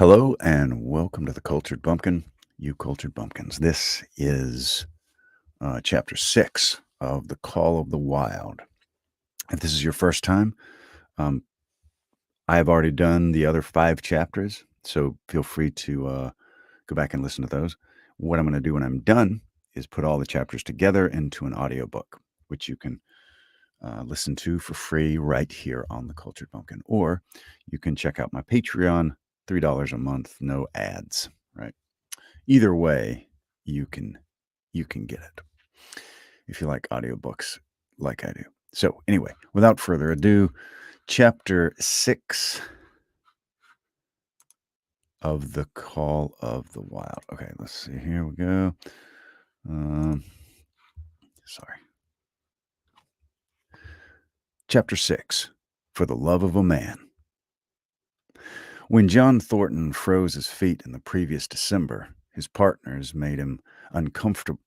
Hello and welcome to the Cultured Bumpkin, you cultured bumpkins. This is chapter 6 of The Call of the Wild. If this is your first time, um, I have already done the other 5 chapters, so feel free to go back and listen to those. What I'm going to do when I'm done is put all the chapters together into an audiobook, which you can listen to for free right here on the Cultured Bumpkin. Or you can check out my Patreon, $3 a month, no ads, right? Either way, you can get it if you like audiobooks like I do. So anyway, without further ado, chapter 6 of The Call of the Wild. Okay, let's see. Here we go. Sorry. Chapter 6, For the Love of a Man. When John Thornton froze his feet in the previous December, his partners had made him comfortable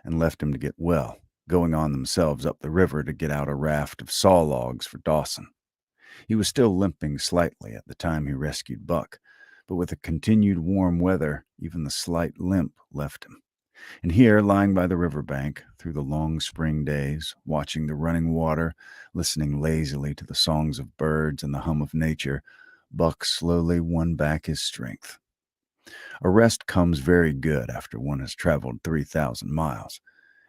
and left him to get well, going on themselves up the river to get out a raft of saw logs for Dawson. He was still limping slightly at the time he rescued Buck, but with the continued warm weather, even the slight limp left him. And here, lying by the riverbank, through the long spring days, watching the running water, listening lazily to the songs of birds and the hum of nature, Buck slowly won back his strength. A rest comes very good after one has traveled 3,000 miles,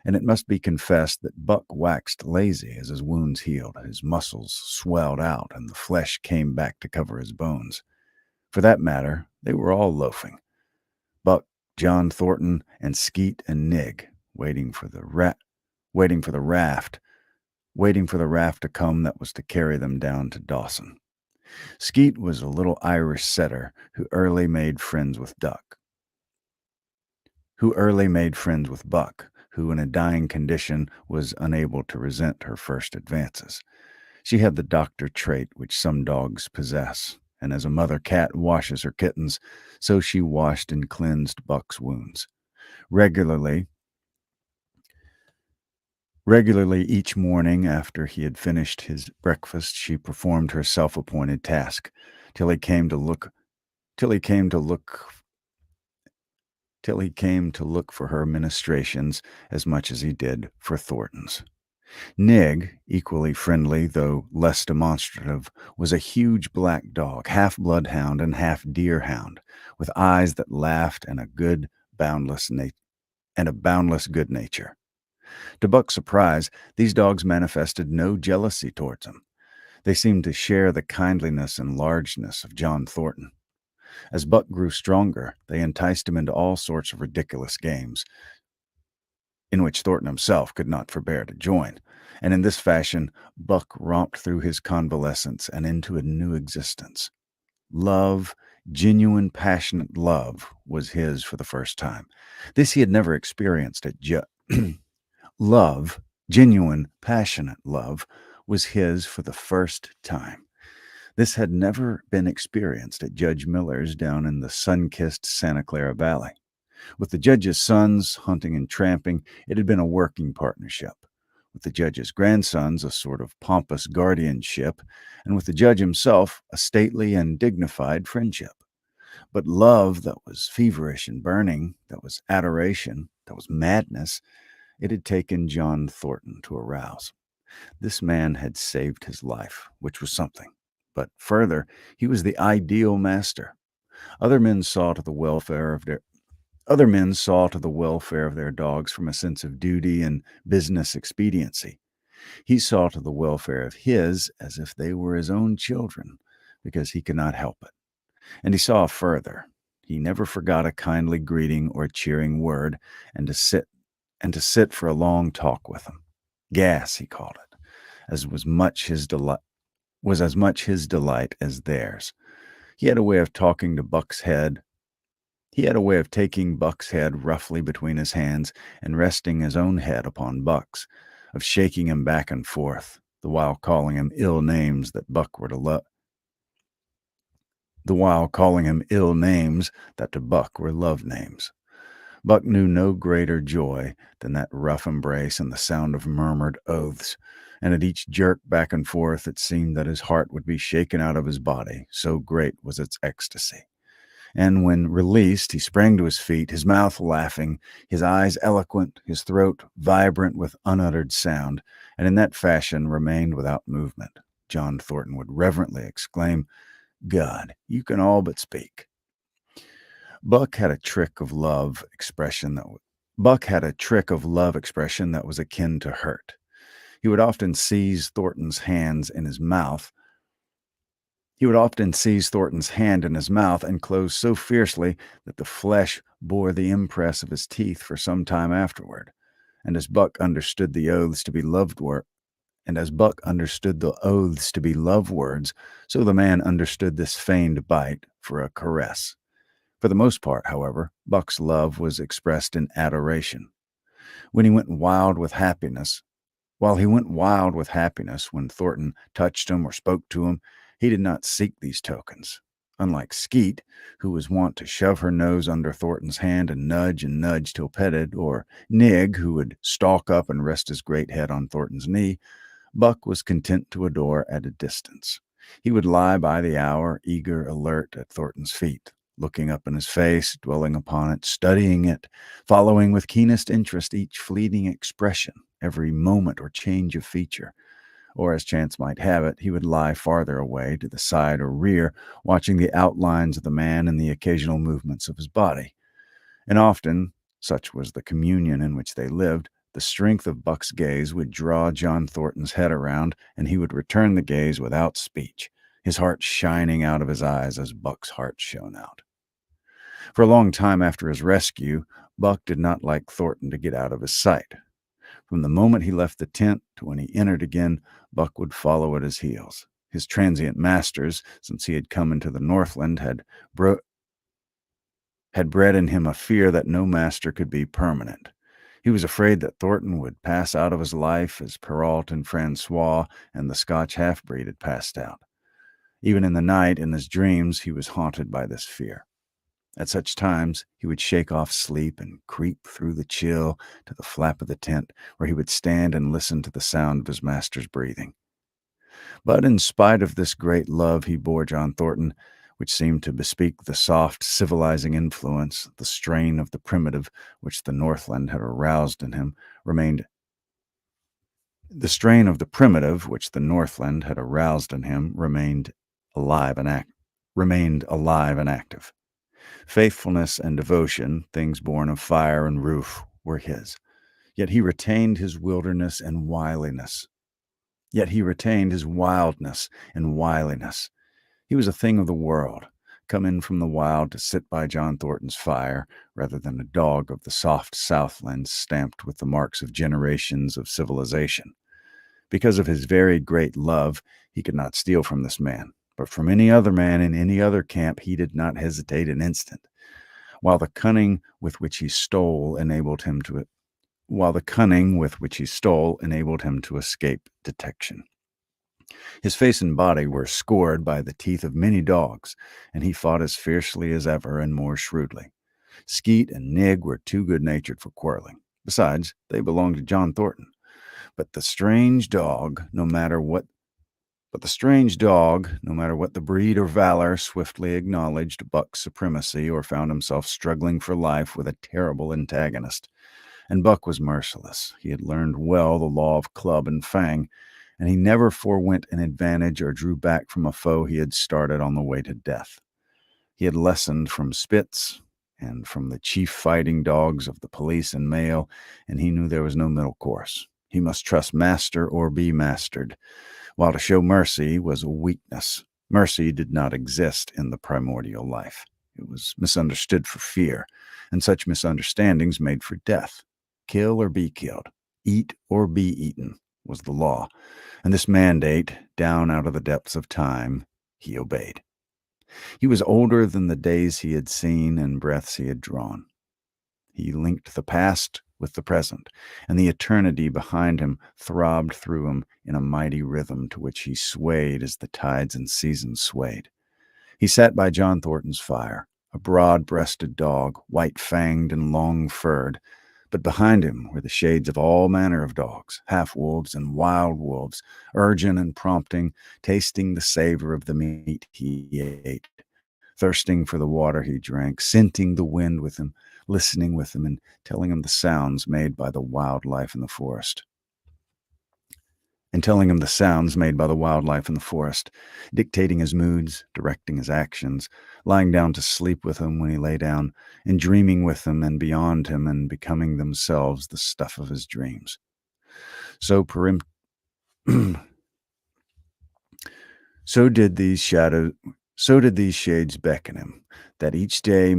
and it must be confessed that Buck waxed lazy as his wounds healed, his muscles swelled out, and the flesh came back to cover his bones. For that matter, they were all loafing. Buck, John Thornton, and Skeet and Nig, waiting for the raft to come that was to carry them down to Dawson. Skeet was a little Irish setter who early made friends with Buck, who in a dying condition was unable to resent her first advances. She had the doctor trait which some dogs possess, and as a mother cat washes her kittens, so she washed and cleansed Buck's wounds. Regularly each morning after he had finished his breakfast, she performed her self-appointed task, till he came to look for her ministrations as much as he did for Thornton's. Nig, equally friendly though less demonstrative, was a huge black dog, half bloodhound and half deerhound, with eyes that laughed and a boundless good nature. To Buck's surprise, these dogs manifested no jealousy towards him. They seemed to share the kindliness and largeness of John Thornton. As Buck grew stronger, they enticed him into all sorts of ridiculous games, in which Thornton himself could not forbear to join, and in this fashion Buck romped through his convalescence and into a new existence. Love, genuine, passionate love, was his for the first time. This he had never experienced at Love, genuine, passionate love, was his for the first time. This had never been experienced at Judge Miller's down in the sun-kissed Santa Clara Valley. With the judge's sons hunting and tramping, it had been a working partnership. With the judge's grandsons, a sort of pompous guardianship, and with the judge himself, a stately and dignified friendship. But love that was feverish and burning, that was adoration, that was madness, it had taken John Thornton to arouse. This man had saved his life, which was something. But further, he was the ideal master. Other men saw to the welfare of their dogs from a sense of duty and business expediency. He saw to the welfare of his as if they were his own children, because he could not help it. And he saw further. He never forgot a kindly greeting or a cheering word, and to sit for a long talk with him. Gas, he called it, as was as much his delight as theirs. He had a way of taking Buck's head roughly between his hands and resting his own head upon Buck's, of shaking him back and forth, the while calling him ill names that to Buck were love names. Buck knew no greater joy than that rough embrace and the sound of murmured oaths, and at each jerk back and forth it seemed that his heart would be shaken out of his body, so great was its ecstasy. And when released, he sprang to his feet, his mouth laughing, his eyes eloquent, his throat vibrant with unuttered sound, and in that fashion remained without movement. John Thornton would reverently exclaim, "God, you can all but speak." Buck had a trick of love expression that was akin to hurt. He would often seize Thornton's hand in his mouth and close so fiercely that the flesh bore the impress of his teeth for some time afterward. And as Buck understood the oaths to be love words, so the man understood this feigned bite for a caress. For the most part, however, Buck's love was expressed in adoration. When he went wild with happiness, when Thornton touched him or spoke to him, he did not seek these tokens. Unlike Skeet, who was wont to shove her nose under Thornton's hand and nudge till petted, or Nig, who would stalk up and rest his great head on Thornton's knee, Buck was content to adore at a distance. He would lie by the hour, eager, alert, at Thornton's feet, looking up in his face, dwelling upon it, studying it, following with keenest interest each fleeting expression, every moment or change of feature. Or, as chance might have it, he would lie farther away, to the side or rear, watching the outlines of the man and the occasional movements of his body. And often, such was the communion in which they lived, the strength of Buck's gaze would draw John Thornton's head around, and he would return the gaze without speech, his heart shining out of his eyes as Buck's heart shone out. For a long time after his rescue, Buck did not like Thornton to get out of his sight. From the moment he left the tent to when he entered again, Buck would follow at his heels. His transient masters, since he had come into the Northland, had bred in him a fear that no master could be permanent. He was afraid that Thornton would pass out of his life as Perrault and Francois and the Scotch half-breed had passed out. Even in the night, in his dreams, he was haunted by this fear. At such times, he would shake off sleep and creep through the chill to the flap of the tent, where he would stand and listen to the sound of his master's breathing. But in spite of this great love he bore John Thornton, which seemed to bespeak the soft, civilizing influence, the strain of the primitive which the Northland had aroused in him, remained alive and active. Faithfulness and devotion, things born of fire and roof, were his. Yet he retained his wildness and wiliness. He was a thing of the world, come in from the wild to sit by John Thornton's fire, rather than a dog of the soft Southland stamped with the marks of generations of civilization. Because of his very great love, he could not steal from this man, but from any other man in any other camp he did not hesitate an instant, while the cunning with which he stole enabled him to escape detection. His face and body were scored by the teeth of many dogs, and he fought as fiercely as ever and more shrewdly. Skeet and Nig were too good-natured for quarreling. Besides, they belonged to John Thornton. But the strange dog, no matter what the breed or valor, swiftly acknowledged Buck's supremacy or found himself struggling for life with a terrible antagonist. And Buck was merciless. He had learned well the law of club and fang, and he never forewent an advantage or drew back from a foe he had started on the way to death. He had lessoned from Spitz and from the chief fighting dogs of the police and mail, and he knew there was no middle course. He must trust master or be mastered, while to show mercy was a weakness. Mercy did not exist in the primordial life. It was misunderstood for fear, and such misunderstandings made for death. Kill or be killed, eat or be eaten, was the law, and this mandate, down out of the depths of time, he obeyed. He was older than the days he had seen and breaths he had drawn. He linked the past with the present, and the eternity behind him throbbed through him in a mighty rhythm to which he swayed as the tides and seasons swayed. He sat by John Thornton's fire, a broad-breasted dog, white-fanged and long-furred. But behind him were the shades of all manner of dogs, half-wolves and wild wolves, urgent and prompting, tasting the savor of the meat he ate, thirsting for the water he drank, scenting the wind with him, listening with him, and telling him the sounds made by the wildlife in the forest. Dictating his moods, directing his actions, lying down to sleep with him when he lay down, and dreaming with him and beyond him, and becoming themselves the stuff of his dreams. So So did these shades beckon him, that each day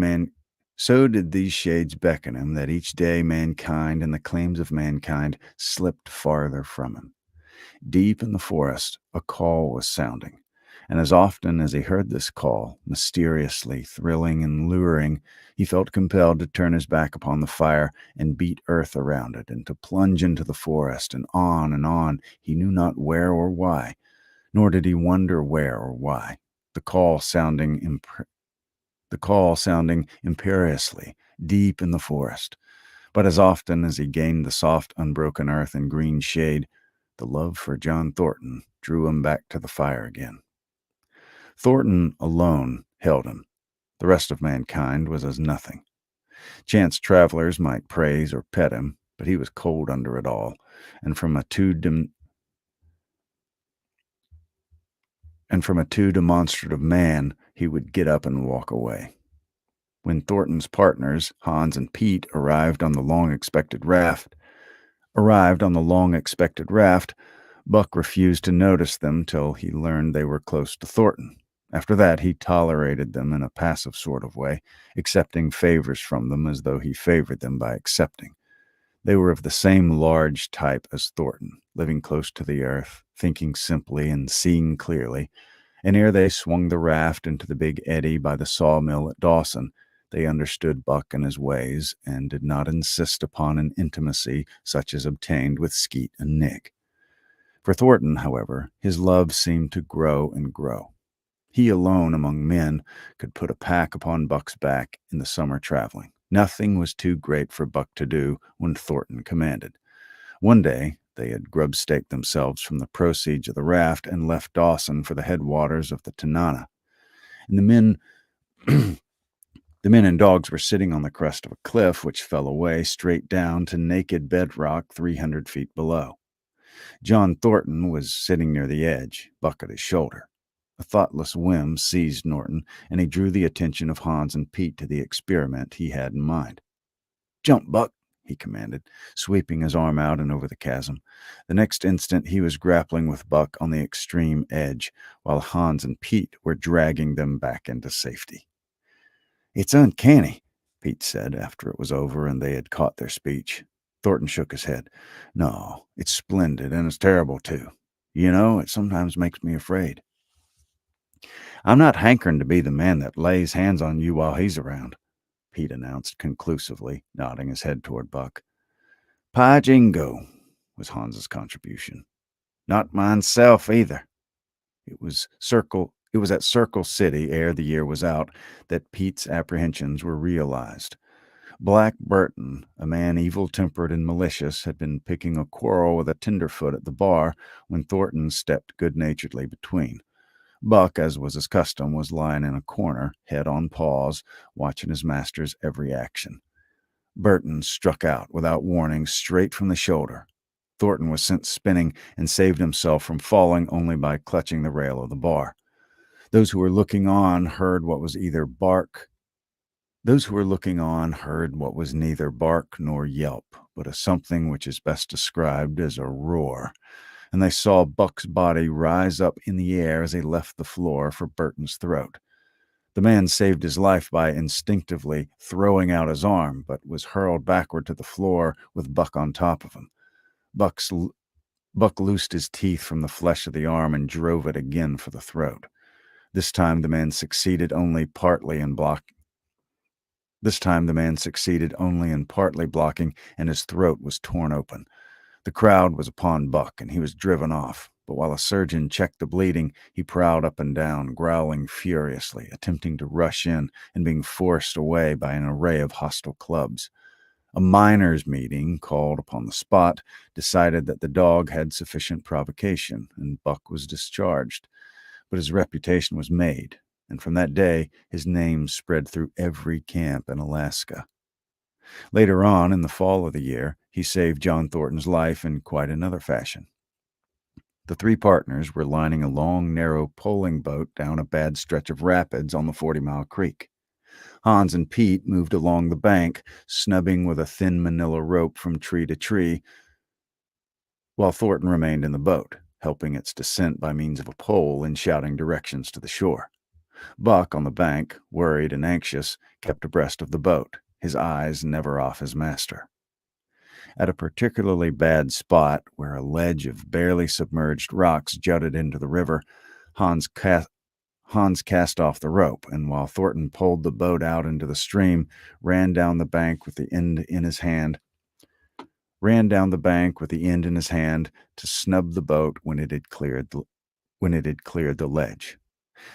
mankind and the claims of mankind slipped farther from him. Deep in the forest, a call was sounding, and as often as he heard this call, mysteriously thrilling and luring, he felt compelled to turn his back upon the fire and beat earth around it, and to plunge into the forest, and on, he knew not where or why. Nor did he wonder where or why, the call sounding imperiously deep in the forest. But as often as he gained the soft, unbroken earth and green shade, the love for John Thornton drew him back to the fire again. Thornton alone held him. The rest of mankind was as nothing. Chance travelers might praise or pet him, but he was cold under it all, and from a too demonstrative man, he would get up and walk away. When Thornton's partners, Hans and Pete, arrived on the long-expected raft, Buck refused to notice them till he learned they were close to Thornton. After that, he tolerated them in a passive sort of way, accepting favors from them as though he favored them by accepting. They were of the same large type as Thornton, living close to the earth, thinking simply and seeing clearly, and ere they swung the raft into the big eddy by the sawmill at Dawson, they understood Buck and his ways, and did not insist upon an intimacy such as obtained with Skeet and Nick. For Thornton, however, his love seemed to grow and grow. He alone among men could put a pack upon Buck's back in the summer traveling. Nothing was too great for Buck to do when Thornton commanded. One day, they had grub-staked themselves from the proceeds of the raft and left Dawson for the headwaters of the Tanana. And the men and dogs were sitting on the crest of a cliff which fell away straight down to naked bedrock 300 feet below. John Thornton was sitting near the edge, Buck at his shoulder. A thoughtless whim seized Norton, and he drew the attention of Hans and Pete to the experiment he had in mind. "Jump, Buck," he commanded, sweeping his arm out and over the chasm. The next instant he was grappling with Buck on the extreme edge, while Hans and Pete were dragging them back into safety. "It's uncanny," Pete said after it was over and they had caught their speech. Thornton shook his head. "No, it's splendid, and it's terrible, too. You know, it sometimes makes me afraid." "I'm not hankering to be the man that lays hands on you while he's around," Pete announced conclusively, nodding his head toward Buck. "Py jingo," was Hans's contribution. "Not mineself either." It was at Circle City, ere the year was out, that Pete's apprehensions were realized. Black Burton, a man evil-tempered and malicious, had been picking a quarrel with a tenderfoot at the bar when Thornton stepped good-naturedly between. Buck, as was his custom, was lying in a corner, head on paws, watching his master's every action. Burton struck out, without warning, straight from the shoulder. Thornton was sent spinning and saved himself from falling only by clutching the rail of the bar. Those who were looking on heard what was neither bark nor yelp, but a something which is best described as a roar, and they saw Buck's body rise up in the air as he left the floor for Burton's throat. The man saved his life by instinctively throwing out his arm, but was hurled backward to the floor with Buck on top of him. Buck loosed his teeth from the flesh of the arm and drove it again for the throat. This time the man succeeded only in partly blocking, and his throat was torn open. The crowd was upon Buck, and he was driven off. But while a surgeon checked the bleeding, he prowled up and down, growling furiously, attempting to rush in and being forced away by an array of hostile clubs. A miners' meeting, called upon the spot, decided that the dog had sufficient provocation, and Buck was discharged. But his reputation was made, and from that day his name spread through every camp in Alaska. Later on, in the fall of the year, he saved John Thornton's life in quite another fashion. The three partners were lining a long, narrow poling boat down a bad stretch of rapids on the 40-mile creek. Hans and Pete moved along the bank, snubbing with a thin manila rope from tree to tree, while Thornton remained in the boat, helping its descent by means of a pole and shouting directions to the shore. Buck, on the bank, worried and anxious, kept abreast of the boat, his eyes never off his master. At a particularly bad spot where a ledge of barely submerged rocks jutted into the river, Hans cast off the rope, and while Thornton pulled the boat out into the stream, ran down the bank with the end in his hand to snub the boat when it had cleared the ledge.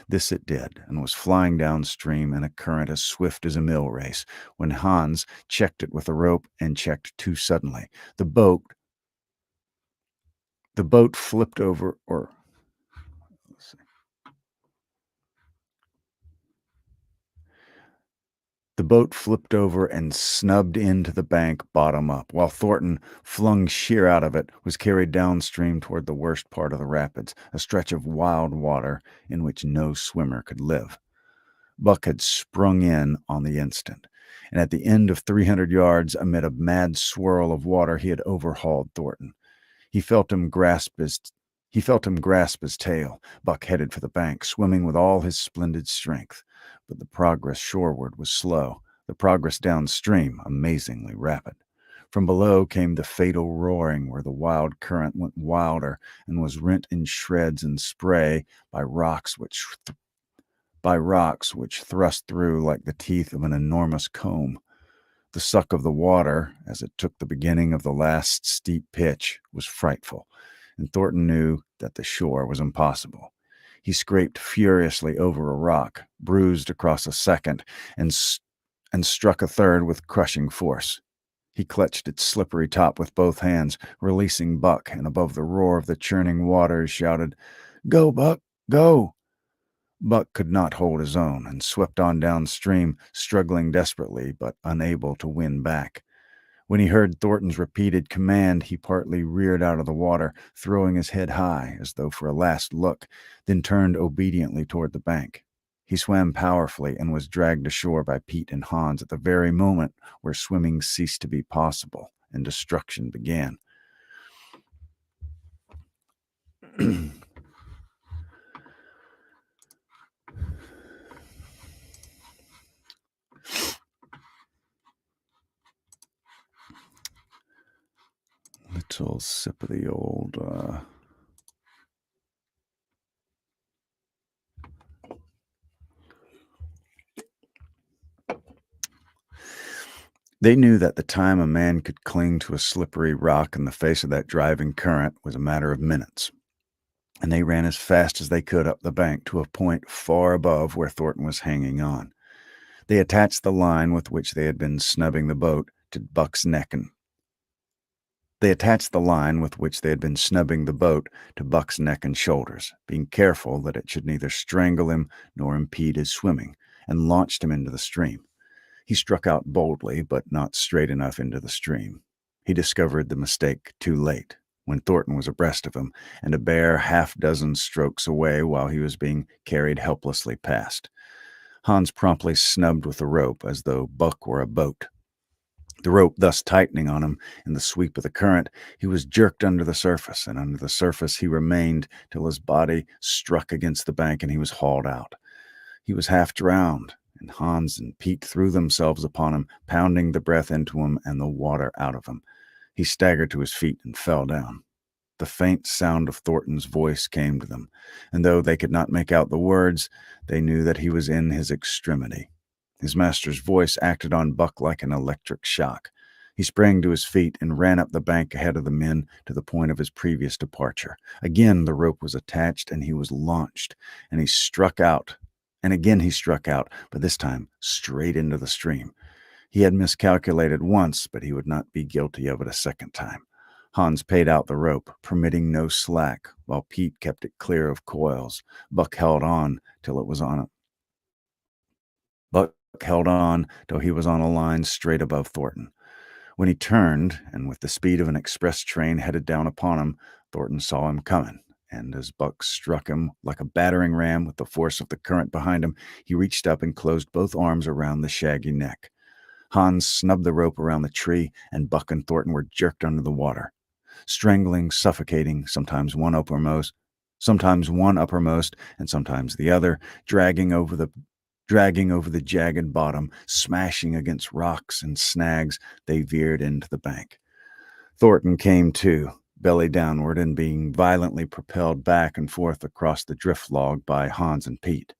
This it did, and was flying downstream in a current as swift as a mill race, when Hans checked it with a rope and checked too suddenly. The boat flipped over, and snubbed into the bank bottom up, while Thornton, flung sheer out of it, was carried downstream toward the worst part of the rapids, a stretch of wild water in which no swimmer could live. Buck had sprung in on the instant, and at the end of 300 yards, amid a mad swirl of water, he had overhauled Thornton. He felt him grasp his tail. Buck headed for the bank, swimming with all his splendid strength. But the progress shoreward was slow, the progress downstream amazingly rapid. From below came the fatal roaring, where the wild current went wilder and was rent in shreds and spray by rocks which thrust through like the teeth of an enormous comb. The suck of the water, as it took the beginning of the last steep pitch, was frightful, and Thornton knew that the shore was impossible. He scraped furiously over a rock, bruised across a second, and struck a third with crushing force. He clutched its slippery top with both hands, releasing Buck, and above the roar of the churning waters shouted, "Go, Buck, go!" Buck could not hold his own, and swept on downstream, struggling desperately, but unable to win back. When he heard Thornton's repeated command, he partly reared out of the water, throwing his head high, as though for a last look, then turned obediently toward the bank. He swam powerfully and was dragged ashore by Pete and Hans at the very moment where swimming ceased to be possible and destruction began. Little sip of the old... They knew that the time a man could cling to a slippery rock in the face of that driving current was a matter of minutes, and they ran as fast as they could up the bank to a point far above where Thornton was hanging on. They attached the line with which they had been snubbing the boat to Buck's neck and shoulders, being careful that it should neither strangle him nor impede his swimming, and launched him into the stream. He struck out boldly, but not straight enough into the stream. He discovered the mistake too late, when Thornton was abreast of him, and a bare half-dozen strokes away while he was being carried helplessly past. Hans promptly snubbed with the rope as though Buck were a boat. The rope thus tightening on him in the sweep of the current, he was jerked under the surface, and under the surface he remained till his body struck against the bank and he was hauled out. He was half drowned, and Hans and Pete threw themselves upon him, pounding the breath into him and the water out of him. He staggered to his feet and fell down. The faint sound of Thornton's voice came to them, and though they could not make out the words, they knew that he was in his extremity. His master's voice acted on Buck like an electric shock. He sprang to his feet and ran up the bank ahead of the men to the point of his previous departure. Again, the rope was attached and he was launched, and he struck out. And again he struck out, but this time straight into the stream. He had miscalculated once, but he would not be guilty of it a second time. Hans paid out the rope, permitting no slack, while Pete kept it clear of coils. Buck held on till it was on a Buck held on till he was on a line straight above Thornton. When he turned, and with the speed of an express train headed down upon him, Thornton saw him coming, and as Buck struck him like a battering ram with the force of the current behind him, he reached up and closed both arms around the shaggy neck. Hans snubbed the rope around the tree, and Buck and Thornton were jerked under the water. Strangling, suffocating, sometimes one uppermost, and sometimes the other, dragging over the jagged bottom, smashing against rocks and snags, they veered into the bank. Thornton came to, belly downward, and being violently propelled back and forth across the drift log by Hans and Pete.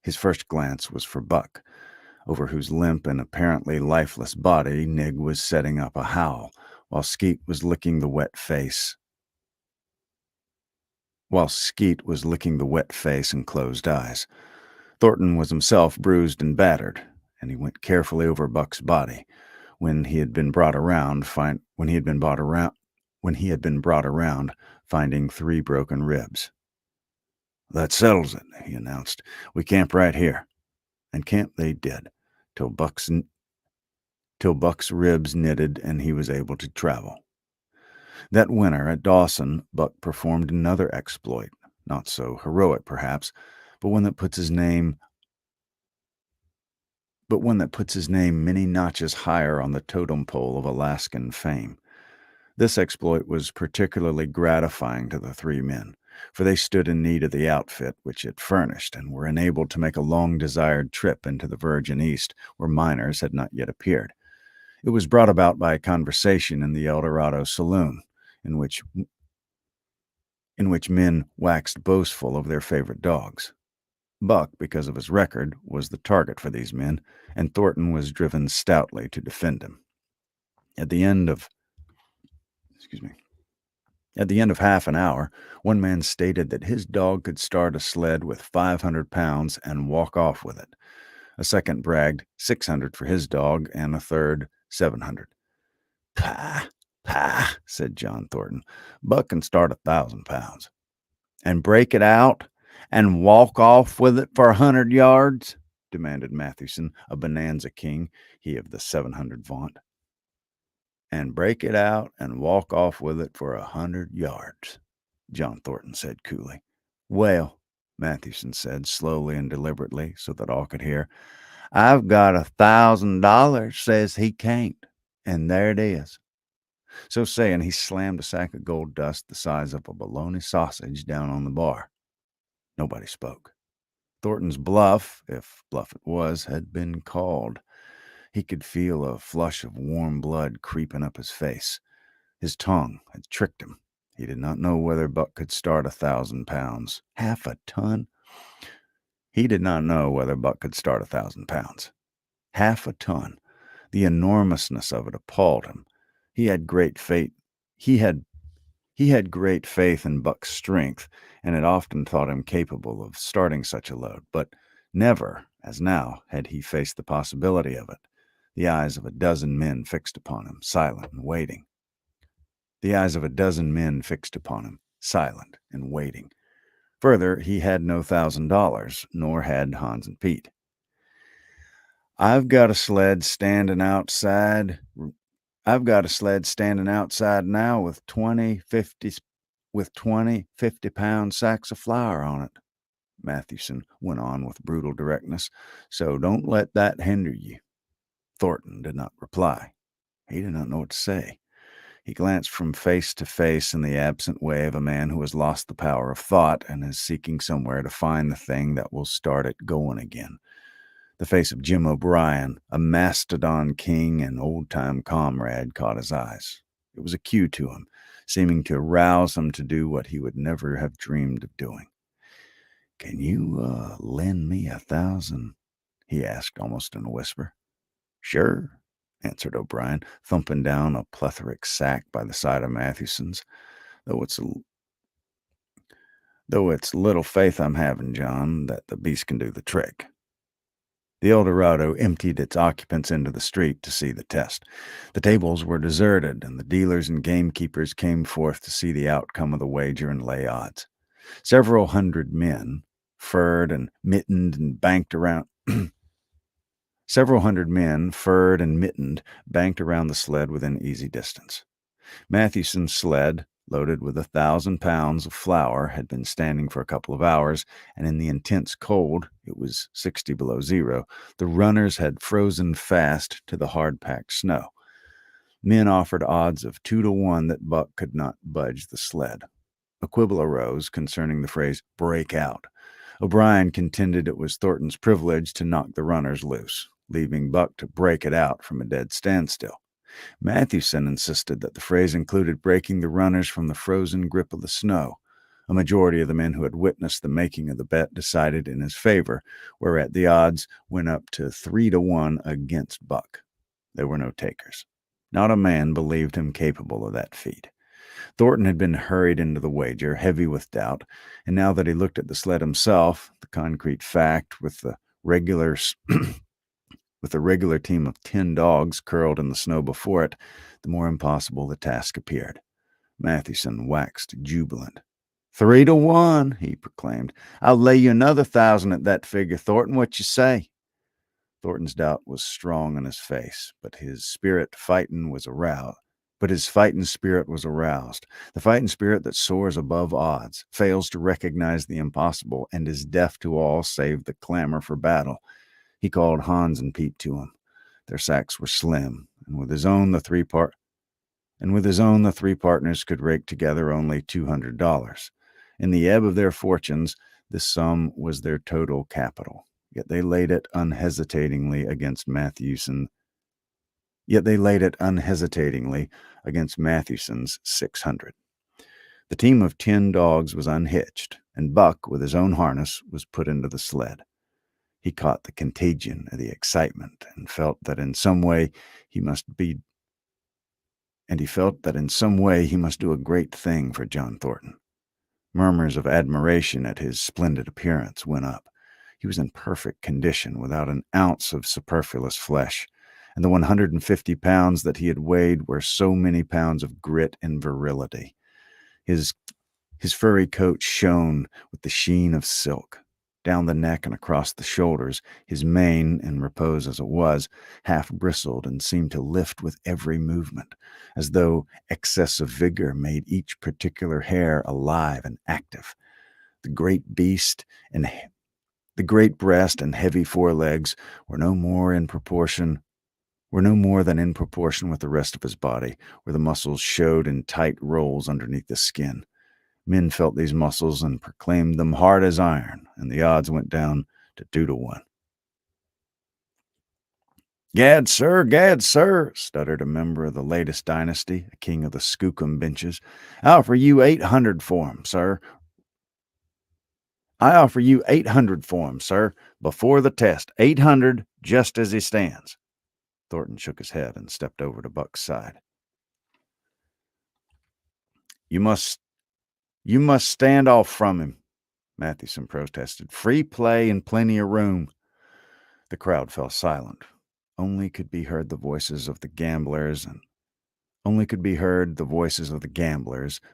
His first glance was for Buck, over whose limp and apparently lifeless body Nig was setting up a howl, while Skeet was licking the wet face and closed eyes. Thornton was himself bruised and battered, and he went carefully over Buck's body. When he had been brought around, finding 3 broken ribs. "That settles it," he announced. "We camp right here." And camp they did, till Buck's ribs knitted and he was able to travel. That winter at Dawson, Buck performed another exploit, not so heroic perhaps, but one that puts his name many notches higher on the totem pole of Alaskan fame. This exploit was particularly gratifying to the 3 men, for they stood in need of the outfit which it furnished and were enabled to make a long-desired trip into the Virgin East, where miners had not yet appeared. It was brought about by a conversation in the El Dorado saloon, in which men waxed boastful of their favorite dogs. Buck, because of his record, was the target for these men, and Thornton was driven stoutly to defend him. At the end of half an hour, one man stated that his dog could start a sled with 500 pounds and walk off with it. A second bragged 600 for his dog, and a third 700. "Pah, pah," said John Thornton. "Buck can start 1,000 pounds." "And break it out and walk off with it for 100 yards?" demanded Mathewson, a bonanza king, he of the 700 vaunt. "And break it out and walk off with it for 100 yards, John Thornton said coolly. "Well," Mathewson said slowly and deliberately so that all could hear, "I've got $1,000 says he can't, and there it is." So saying, he slammed a sack of gold dust the size of a bologna sausage down on the bar. Nobody spoke. Thornton's bluff, if bluff it was, had been called. He could feel a flush of warm blood creeping up his face. His tongue had tricked him. He did not know whether Buck could start 1,000 pounds. Half a ton? He did not know whether Buck could start 1,000 pounds. Half a ton. The enormousness of it appalled him. He had great faith in Buck's strength, and had often thought him capable of starting such a load, but never, as now, had he faced the possibility of it. The eyes of a dozen men fixed upon him, silent and waiting. Further, he had no $1,000, nor had Hans and Pete. I've got a sled standing outside now with 50-pound sacks of flour on it," Mathewson went on with brutal directness. "So don't let that hinder you." Thornton did not reply. He did not know what to say. He glanced from face to face in the absent way of a man who has lost the power of thought and is seeking somewhere to find the thing that will start it going again. The face of Jim O'Brien, a mastodon king and old-time comrade, caught his eyes. It was a cue to him, seeming to arouse him to do what he would never have dreamed of doing. "Can you lend me 1,000?" he asked almost in a whisper. "Sure," answered O'Brien, thumping down a plethoric sack by the side of Mathewson's. Though it's though it's little faith I'm having, John, that the beast can do the trick." The Eldorado emptied its occupants into the street to see the test. The tables were deserted, and the dealers and gamekeepers came forth to see the outcome of the wager and lay odds. Several hundred men, furred and mittened and banked around Several hundred men, furred and mittened, banked around the sled within easy distance. Mathewson's sled, loaded with 1,000 pounds of flour, had been standing for a couple of hours, and in the intense cold, it was 60 below zero, the runners had frozen fast to the hard-packed snow. Men offered odds of 2-1 that Buck could not budge the sled. A quibble arose concerning the phrase, "break out." O'Brien contended it was Thornton's privilege to knock the runners loose, leaving Buck to break it out from a dead standstill. Mathewson insisted that the phrase included breaking the runners from the frozen grip of the snow. A majority of the men who had witnessed the making of the bet decided in his favor, whereat the odds went up to 3-1 against Buck. There were no takers. Not a man believed him capable of that feat. Thornton had been hurried into the wager, heavy with doubt, and now that he looked at the sled himself, the concrete fact, with the regular team of 10 dogs curled in the snow before it, the more impossible the task appeared. Mathewson waxed jubilant. 3-1, he proclaimed. "I'll lay you another 1,000 at that figure, Thornton. What you say?" Thornton's doubt was strong in his face, but his fighting spirit was aroused. The fighting spirit that soars above odds, fails to recognize the impossible, and is deaf to all save the clamor for battle. He called Hans and Pete to him. Their sacks were slim, and with his own the three partners could rake together only $200. In the ebb of their fortunes, this sum was their total capital. Yet they laid it unhesitatingly against Mathewson's 600. The team of 10 dogs was unhitched, and Buck, with his own harness, was put into the sled. He caught the contagion of the excitement and felt that in some way he must do a great thing for John Thornton. Murmurs of admiration at his splendid appearance went up. He was in perfect condition, without an ounce of superfluous flesh, and the 150 pounds that he had weighed were so many pounds of grit and virility. His furry coat shone with the sheen of silk. Down the neck and across the shoulders, his mane, in repose as it was, half bristled and seemed to lift with every movement, as though excess of vigor made each particular hair alive and active. The great breast and heavy forelegs were no more than in proportion with the rest of his body, where the muscles showed in tight rolls underneath the skin. Men felt these muscles and proclaimed them hard as iron, and the odds went down to 2-1. Gad, sir, stuttered a member of the latest dynasty, a king of the skookum benches. I offer you 800 for him, sir. Before the test. 800, just as he stands. Thornton shook his head and stepped over to Buck's side. You must stand off from him, Mathewson protested. "Free play and plenty of room." The crowd fell silent. Only could be heard the voices of the gamblers,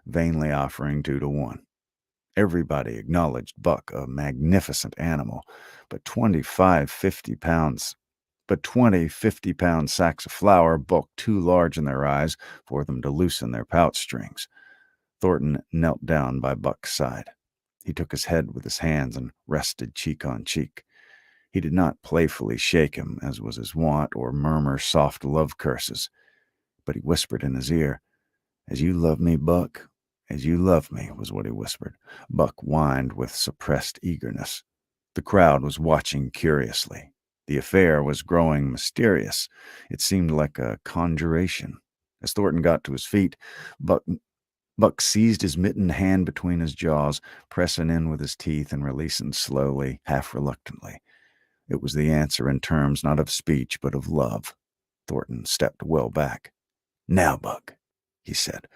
vainly offering 2-1. Everybody acknowledged Buck a magnificent animal, but 20 50-pound sacks of flour bulked too large in their eyes for them to loosen their pouch strings. Thornton knelt down by Buck's side. He took his head with his hands and rested cheek on cheek. He did not playfully shake him, as was his wont, or murmur soft love curses, but he whispered in his ear, "As you love me, Buck, as you love me," was what he whispered. Buck whined with suppressed eagerness. The crowd was watching curiously. The affair was growing mysterious. It seemed like a conjuration. As Thornton got to his feet, Buck Buck seized his mittened hand between his jaws, pressing in with his teeth and releasing slowly, half reluctantly. It was the answer in terms not of speech, but of love. Thornton stepped well back. "Now, Buck," he said.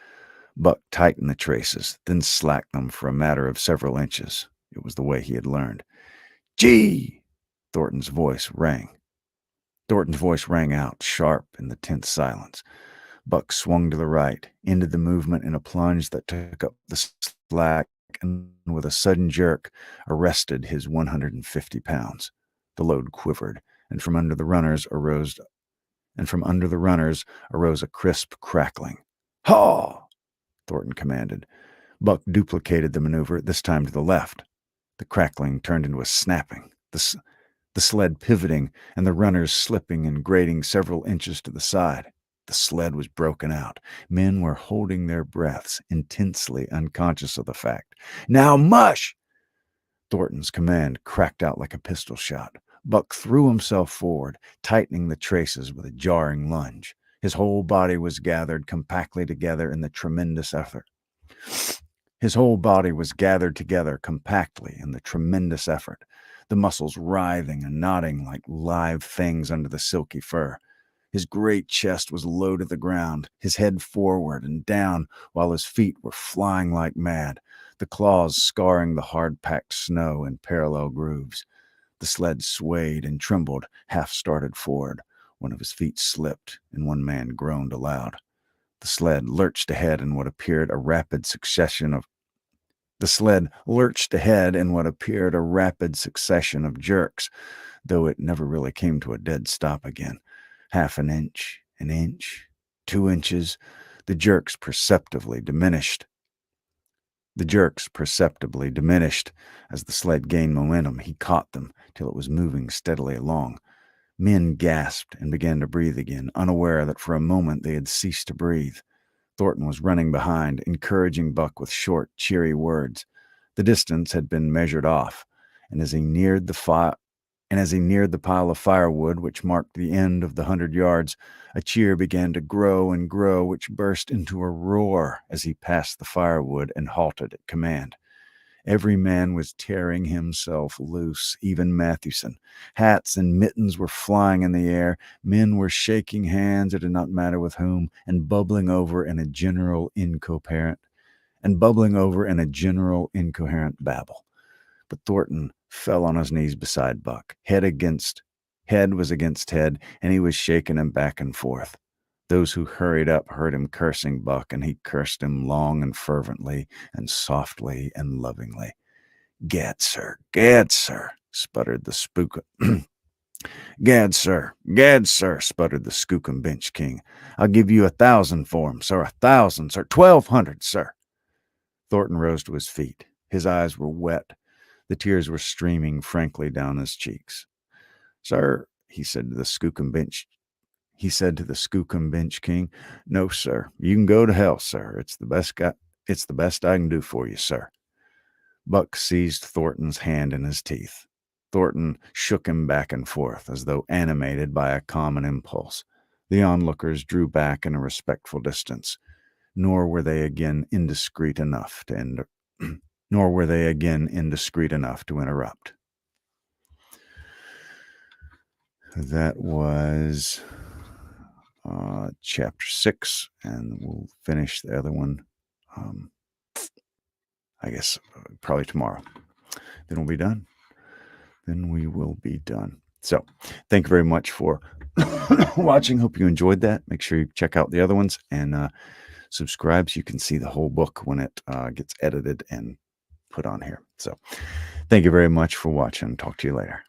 Buck tightened the traces, then slacked them for a matter of several inches. It was the way he had learned. "Gee!" Thornton's voice rang. Thornton's voice rang out, sharp in the tense silence. Buck swung to the right, ended the movement in a plunge that took up the slack and, with a sudden jerk, arrested his 150 pounds. The load quivered, and from under the runners arose a crisp crackling. "Haw!" Thornton commanded. Buck duplicated the maneuver, this time to the left. The crackling turned into a snapping, the sled pivoting and the runners slipping and grating several inches to the side. The sled was broken out. Men were holding their breaths, intensely unconscious of the fact. "Now mush!" Thornton's command cracked out like a pistol shot. Buck threw himself forward, tightening the traces with a jarring lunge. His whole body was gathered compactly together in the tremendous effort. The muscles writhing and knotting like live things under the silky fur. His great chest was low to the ground, his head forward and down, while his feet were flying like mad, the claws scarring the hard-packed snow in parallel grooves. The sled swayed and trembled, half-started forward. One of his feet slipped, and one man groaned aloud. The sled lurched ahead in what appeared a rapid succession of jerks, though it never really came to a dead stop again. Half an inch, 2 inches, the jerks perceptibly diminished. As the sled gained momentum, he caught them till it was moving steadily along. Men gasped and began to breathe again, unaware that for a moment they had ceased to breathe. Thornton was running behind, encouraging Buck with short, cheery words. The distance had been measured off, and as he neared the pile of firewood which marked the end of the 100 yards, a cheer began to grow and grow, which burst into a roar as he passed the firewood and halted at command. Every man was tearing himself loose, even Mathewson. Hats and mittens were flying in the air. Men were shaking hands, it did not matter with whom, and bubbling over in a general incoherent babble. But Thornton fell on his knees beside Buck. Head was against head, and he was shaking him back and forth. Those who hurried up heard him cursing Buck, and he cursed him long and fervently and softly and lovingly. Gad, sir, sputtered the Gad, sir, sputtered the Skookum Bench King. "I'll give you 1,000 for him, sir, 1,000, sir, 1,200, sir." Thornton rose to his feet. His eyes were wet. The tears were streaming frankly down his cheeks. "Sir," he said to the Skookum Bench King, "No, sir. You can go to hell, sir. It's the best I can do for you, sir." Buck seized Thornton's hand in his teeth. Thornton shook him back and forth, as though animated by a common impulse. The onlookers drew back in a respectful distance, nor were they again indiscreet enough to interrupt. That was chapter 6, and we'll finish the other one, I guess, probably tomorrow. Then we will be done. So, thank you very much for watching. Hope you enjoyed that. Make sure you check out the other ones and subscribe so you can see the whole book when it gets edited and put on here. So, thank you very much for watching. Talk to you later.